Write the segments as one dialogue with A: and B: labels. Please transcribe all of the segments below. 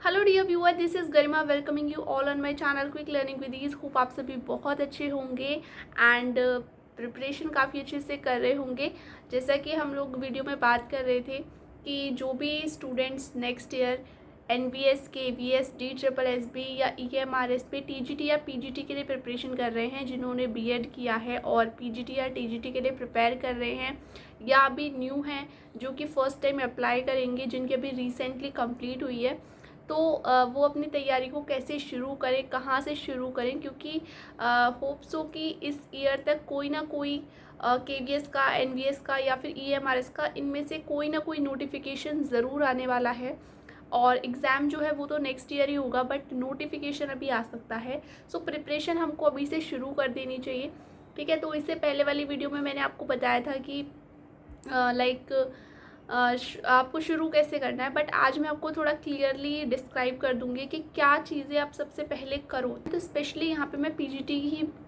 A: Hello dear viewer, this is Garima welcoming you all on my channel quick learning with ease. Hope आप सभी बहुत अच्छे होंगे and preparation काफ़ी अच्छे से कर रहे होंगे। जैसा कि हम लोग वीडियो में बात कर रहे थे कि जो भी students next year NVS KVS DSSB या EMRS पे टीजीटी या पीजीटी के लिए प्रिपरेशन कर रहे हैं, जिन्होंने बीएड किया है और पीजीटी या टीजीटी के लिए प्रिपेयर कर रहे हैं या अभी न्यू हैं जो कि फ़र्स्ट टाइम अप्लाई करेंगे, जिनकी अभी रिसेंटली कंप्लीट हुई है, तो वो अपनी तैयारी को कैसे शुरू करें, कहाँ से शुरू करें, क्योंकि होप्स हो कि इस ईयर तक कोई ना कोई केवीएस का, एनवीएस का या फिर EMRS का, इनमें से कोई ना कोई नोटिफिकेशन ज़रूर आने वाला है। और एग्ज़ाम जो है वो तो नेक्स्ट ईयर ही होगा, बट नोटिफिकेशन अभी आ सकता है। सो प्रिपरेशन हमको अभी से शुरू कर देनी चाहिए। ठीक है, तो इससे पहले वाली वीडियो में मैंने आपको बताया था कि लाइक आपको शुरू कैसे करना है, बट आज मैं आपको थोड़ा क्लियरली डिस्क्राइब कर दूंगी कि क्या चीज़ें आप सबसे पहले करो। तो स्पेशली यहाँ पे मैं पीजीटी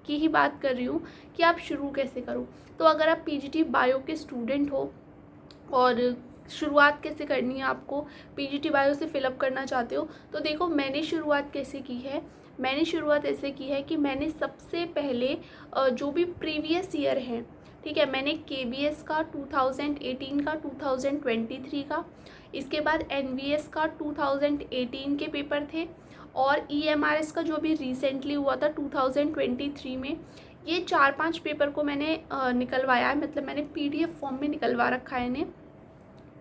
A: की ही बात कर रही हूँ कि आप शुरू कैसे करो। तो अगर आप पीजीटी बायो के स्टूडेंट हो और शुरुआत कैसे करनी है, आपको पीजीटी बायो से फिलअप करना चाहते हो, तो देखो मैंने शुरुआत कैसे की है। मैंने शुरुआत ऐसे की है कि मैंने सबसे पहले जो भी प्रीवियस ईयर है, ठीक है, मैंने केबीएस का 2018 का, 2023 का, इसके बाद एनवीएस का 2018 के पेपर थे, और ईएमआरएस का जो भी रिसेंटली हुआ था 2023 में, ये 4-5 पेपर को मैंने निकलवाया है। मतलब मैंने पीडीएफ फॉर्म में निकलवा रखा है इन्हें।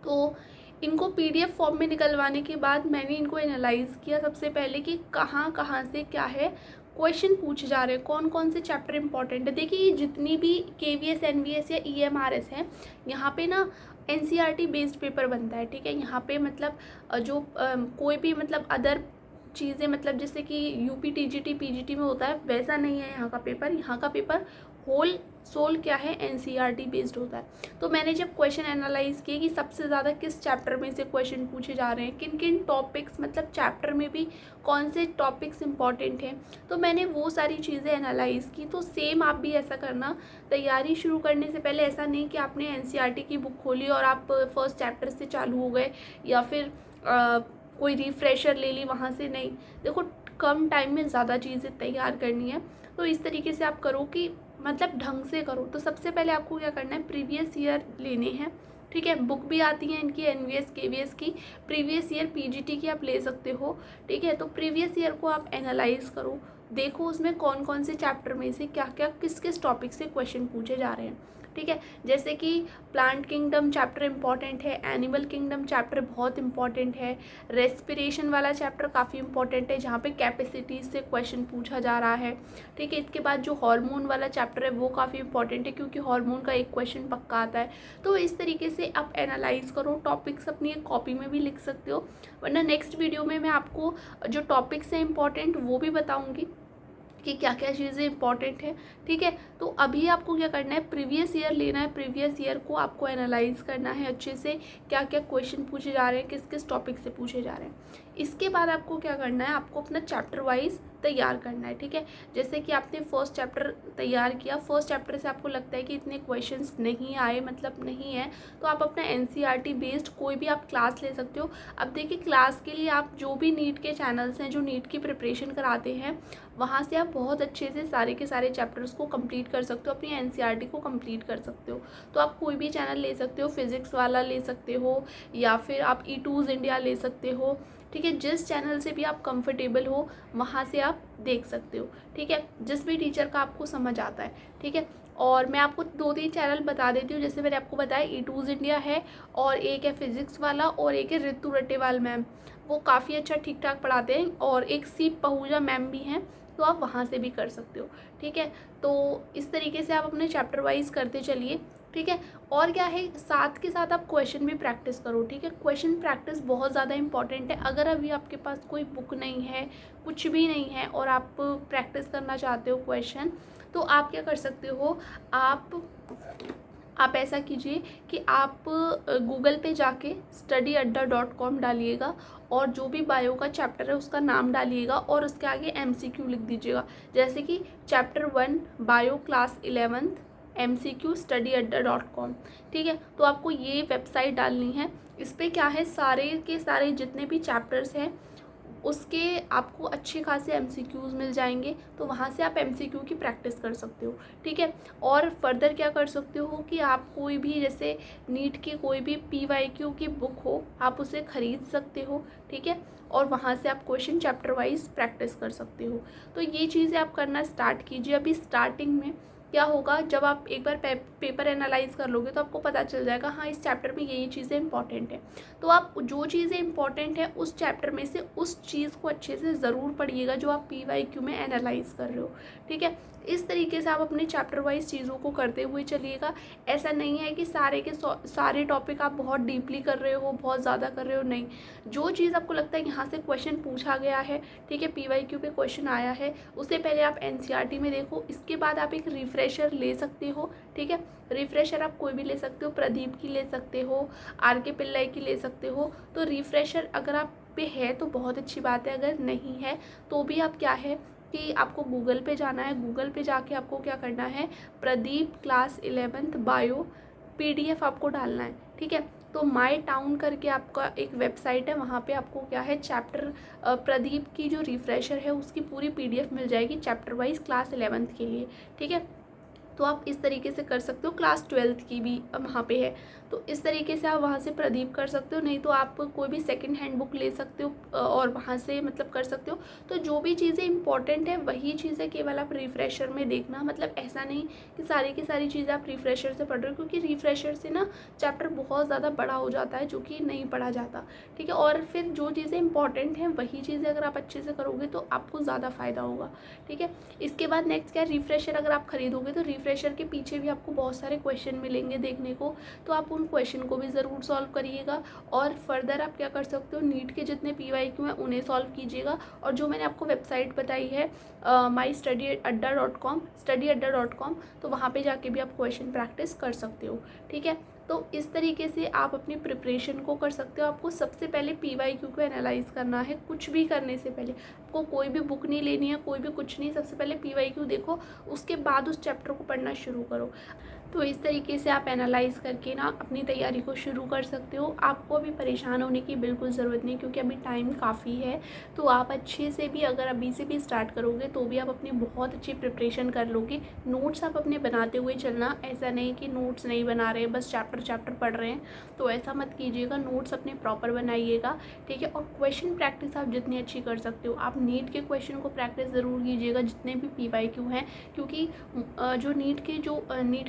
A: तो इनको पीडीएफ फॉर्म में निकलवाने के बाद मैंने इनको एनालाइज़ किया सबसे पहले कि कहाँ कहाँ से क्या है क्वेश्चन पूछे जा रहे हैं, कौन कौन से चैप्टर इंपॉर्टेंट है। देखिए, ये जितनी भी केवीएस, एनवीएस या ईएमआरएस है, यहाँ पे ना एनसीईआरटी बेस्ड पेपर बनता है। ठीक है, यहाँ पे मतलब जो कोई भी मतलब अदर चीज़ें, मतलब जैसे कि यूपी टीजीटी पीजीटी में होता है, वैसा नहीं है यहाँ का पेपर। यहाँ का पेपर होल सोल क्या है, एनसीईआरटी बेस्ड होता है। तो मैंने जब क्वेश्चन एनालाइज किए कि सबसे ज़्यादा किस चैप्टर में से क्वेश्चन पूछे जा रहे हैं, किन किन टॉपिक्स, मतलब चैप्टर में भी कौन से टॉपिक्स इंपॉर्टेंट हैं, तो मैंने वो सारी चीज़ें एनालाइज की। तो सेम आप भी ऐसा करना, तैयारी शुरू करने से पहले ऐसा नहीं कि आपने एनसीईआरटी की बुक खोली और आप फर्स्ट चैप्टर से चालू हो गए, या फिर कोई रिफ्रेशर ले ली वहाँ से। नहीं, देखो कम टाइम में ज़्यादा चीज़ें तैयार करनी है, तो इस तरीके से आप करो कि मतलब ढंग से करो। तो सबसे पहले आपको क्या करना है, प्रीवियस ईयर लेने हैं। ठीक है, बुक भी आती है इनकी, एनवीएस केवीएस की, प्रीवियस ईयर पीजीटी की आप ले सकते हो। ठीक है, तो प्रीवियस ईयर को आप एनालाइज करो, देखो उसमें कौन कौन से चैप्टर में से क्या क्या, किस किस टॉपिक से क्वेश्चन पूछे जा रहे हैं। ठीक है, जैसे कि प्लांट किंगडम चैप्टर इंपॉर्टेंट है, एनिमल किंगडम चैप्टर बहुत इंपॉर्टेंट है, रेस्पिरेशन वाला चैप्टर काफ़ी इंपॉर्टेंट है, जहाँ पे कैपेसिटीज से क्वेश्चन पूछा जा रहा है। ठीक है, इसके बाद जो हार्मोन वाला चैप्टर है वो काफ़ी इंपॉर्टेंट है, क्योंकि हार्मोन का एक क्वेश्चन पक्का आता है। तो इस तरीके से आप एनालाइज करो, टॉपिक्स अपनी एक कॉपी में भी लिख सकते हो, वरना नेक्स्ट वीडियो में मैं आपको जो टॉपिक्स हैं इंपॉर्टेंट वो भी बताऊँगी कि क्या क्या चीज़ें इंपॉर्टेंट है। ठीक है, तो अभी आपको क्या करना है, प्रीवियस ईयर लेना है, प्रीवियस ईयर को आपको एनालाइज करना है अच्छे से, क्या क्या क्वेश्चन पूछे जा रहे हैं, किस किस टॉपिक से पूछे जा रहे हैं। इसके बाद आपको क्या करना है, आपको अपना चैप्टर वाइज तैयार करना है। ठीक है, जैसे कि आपने फर्स्ट चैप्टर तैयार किया, फर्स्ट चैप्टर से आपको लगता है कि इतने क्वेश्चंस नहीं आए, मतलब नहीं है, तो आप अपना एनसीईआरटी बेस्ड कोई भी आप क्लास ले सकते हो। अब देखिए, क्लास के लिए आप जो भी नीट के चैनल्स हैं जो नीट की प्रिपरेशन कराते हैं, वहाँ से आप बहुत अच्छे से सारे के सारे चैप्टर्स को कंप्लीट कर सकते हो, अपनी एनसीईआरटी को कंप्लीट कर सकते हो। तो आप कोई भी चैनल ले सकते हो, फिज़िक्स वाला ले सकते हो, या फिर आप E2 इंडिया ले सकते हो। ठीक है, जिस चैनल से भी आप कंफर्टेबल हो वहाँ से आप देख सकते हो। ठीक है, जिस भी टीचर का आपको समझ आता है। ठीक है, और मैं आपको 2-3 चैनल बता देती हूँ। जैसे मैंने आपको बताया, E2 इंडिया है, और एक है फिज़िक्स वाला, और एक है रितु रटेवाल मैम, वो काफ़ी अच्छा ठीक ठाक पढ़ाते हैं, और एक सी पहूजा मैम भी हैं, तो आप वहाँ से भी कर सकते हो। ठीक है, तो इस तरीके से आप अपने चैप्टर वाइज करते चलिए। ठीक है, और क्या है, साथ के साथ आप क्वेश्चन भी प्रैक्टिस करो। ठीक है, क्वेश्चन प्रैक्टिस बहुत ज़्यादा इंपॉर्टेंट है। अगर अभी आपके पास कोई बुक नहीं है, कुछ भी नहीं है, और आप प्रैक्टिस करना चाहते हो क्वेश्चन, तो आप क्या कर सकते हो, आप ऐसा कीजिए कि आप गूगल पे जाके studyadda.com डालिएगा, और जो भी बायो का चैप्टर है उसका नाम डालिएगा, और उसके आगे MCQ लिख दीजिएगा। जैसे कि chapter 1 bio class 11th MCQ studyadda.com। ठीक है, तो आपको ये वेबसाइट डालनी है। इस पर क्या है, सारे के सारे जितने भी चैप्टर्स हैं उसके आपको अच्छे खासे एमसीक्यूज़ मिल जाएंगे, तो वहाँ से आप एमसीक्यू की प्रैक्टिस कर सकते हो, ठीक है। और फर्दर क्या कर सकते हो कि आप कोई भी जैसे नीट की कोई भी पीवाईक्यू की बुक हो, आप उसे ख़रीद सकते हो, ठीक है। और वहाँ से आप क्वेश्चन चैप्टर वाइज प्रैक्टिस कर सकते हो। तो ये चीज़ें आप करना स्टार्ट कीजिए। अभी स्टार्टिंग में क्या होगा, जब आप एक बार पेपर एनालाइज कर लोगे तो आपको पता चल जाएगा हाँ इस चैप्टर में ये चीज़ें इंपॉर्टेंट है। तो आप जो चीज़ें इंपॉर्टेंट है उस चैप्टर में से उस चीज़ को अच्छे से ज़रूर पढ़िएगा जो आप पीवाईक्यू में एनालाइज कर रहे हो, ठीक है। इस तरीके से आप अपने चैप्टर वाइज चीज़ों को करते हुए चलिएगा। ऐसा नहीं है कि सारे के सारे टॉपिक आप बहुत डीपली कर रहे हो, बहुत ज़्यादा कर रहे हो, नहीं। जो चीज़ आपको लगता है यहाँ से क्वेश्चन पूछा गया है, ठीक है, पीवाईक्यू पे क्वेश्चन आया है, उससे पहले आप एनसीईआरटी में देखो। इसके बाद आप एक रिफ्रेशर ले सकते हो, ठीक है। रिफ्रेशर आप कोई भी ले सकते हो, प्रदीप की ले सकते हो, आर.के. पिल्लाई की ले सकते हो। तो रिफ्रेशर अगर आप पे है तो बहुत अच्छी बात है, अगर नहीं है तो भी आप क्या है कि आपको गूगल पे जाना है। गूगल पे जाके आपको क्या करना है, Pradeep class 11th bio PDF आपको डालना है, ठीक है। तो माई टाउन करके आपका एक वेबसाइट है, वहाँ पे आपको क्या है चैप्टर प्रदीप की जो रिफ्रेशर है उसकी पूरी पीडीएफ मिल जाएगी चैप्टर वाइज क्लास 11th के लिए, ठीक है। तो आप इस तरीके से कर सकते हो। क्लास 12th की भी वहाँ पे है, तो इस तरीके से आप वहाँ से प्रदीप कर सकते हो। नहीं तो आप कोई भी सेकंड हैंड बुक ले सकते हो और वहाँ से मतलब कर सकते हो। तो जो भी चीज़ें इंपॉर्टेंट है वही चीज़ें केवल आप रिफ्रेशर में देखना। मतलब ऐसा नहीं कि सारी की सारी चीज़ें आप रिफ्रेशर से पढ़ रहे हो, क्योंकि रिफ्रेशर से ना चैप्टर बहुत ज़्यादा बड़ा हो जाता है जो कि नहीं पढ़ा जाता, ठीक है। और फिर जो चीज़ें इंपॉर्टेंट हैं वही चीज़ें अगर आप अच्छे से करोगे तो आपको ज़्यादा फ़ायदा होगा, ठीक है। इसके बाद नेक्स्ट क्या है, रिफ्रेशर अगर आप खरीदोगे तो रिफ्रेशर के पीछे भी आपको बहुत सारे क्वेश्चन मिलेंगे देखने को, तो आप उन क्वेश्चन को भी ज़रूर सॉल्व करिएगा। और फर्दर आप क्या कर सकते हो, नीट के जितने पीवाईक्यू हैं उन्हें सॉल्व कीजिएगा। और जो मैंने आपको वेबसाइट बताई है mystudyadda.com, तो वहाँ पे जाके भी आप क्वेश्चन प्रैक्टिस कर सकते हो, ठीक है। तो इस तरीके से आप अपनी प्रिपरेशन को कर सकते हो। आपको सबसे पहले पीवाईक्यू को एनालाइज करना है। कुछ भी करने से पहले आपको कोई भी बुक नहीं लेनी है, कोई भी कुछ नहीं, सबसे पहले पीवाईक्यू देखो, उसके बाद उस चैप्टर को पढ़ना शुरू करो। तो इस तरीके से आप एनालाइज करके ना अपनी तैयारी को शुरू कर सकते हो। आपको अभी परेशान होने की बिल्कुल ज़रूरत नहीं, क्योंकि अभी टाइम काफ़ी है। तो आप अच्छे से भी अगर अभी से भी स्टार्ट करोगे तो भी आप अपनी बहुत अच्छी प्रिपरेशन कर लोगे। नोट्स आप अपने बनाते हुए चलना, ऐसा नहीं कि नोट्स नहीं बना रहे बस चैप्टर पढ़ रहे हैं, तो ऐसा मत कीजिएगा। नोट्स अपने प्रॉपर बनाइएगा, ठीक है। और क्वेश्चन प्रैक्टिस आप जितनी अच्छी कर सकते हो, आप नीट के क्वेश्चन को प्रैक्टिस ज़रूर कीजिएगा जितने भी पीवाईक्यू हैं, क्योंकि जो नीट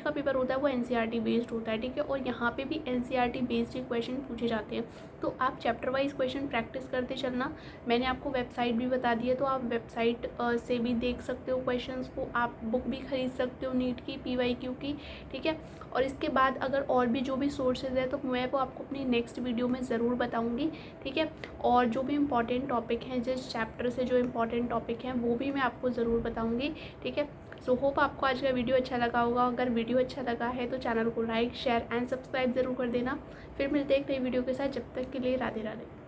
A: का पेपर होता है वो एनसीईआरटी बेस्ड होता है, ठीक है। और यहाँ पे भी एनसीईआरटी बेस्ड ही क्वेश्चन पूछे जाते हैं। तो आप चैप्टर वाइज क्वेश्चन प्रैक्टिस करते चलना। मैंने आपको वेबसाइट भी बता दी है, तो आप वेबसाइट से भी देख सकते हो क्वेश्चंस को। आप बुक भी खरीद सकते हो नीट की पीवाईक्यू की, ठीक है। और इसके बाद अगर और भी जो भी सोर्सेज है तो मैं वो आपको अपनी नेक्स्ट वीडियो में ज़रूर बताऊँगी, ठीक है। और जो भी इंपॉर्टेंट टॉपिक हैं, जिस चैप्टर से जो इंपॉर्टेंट टॉपिक हैं वो भी मैं आपको ज़रूर बताऊँगी, ठीक है। सो होप आपको आज का वीडियो अच्छा लगा होगा। अगर वीडियो अच्छा लगा है तो चैनल को लाइक शेयर एंड सब्सक्राइब ज़रूर कर देना। फिर मिलते हैं एक नई वीडियो के साथ, जब तक के लिए राधे राधे।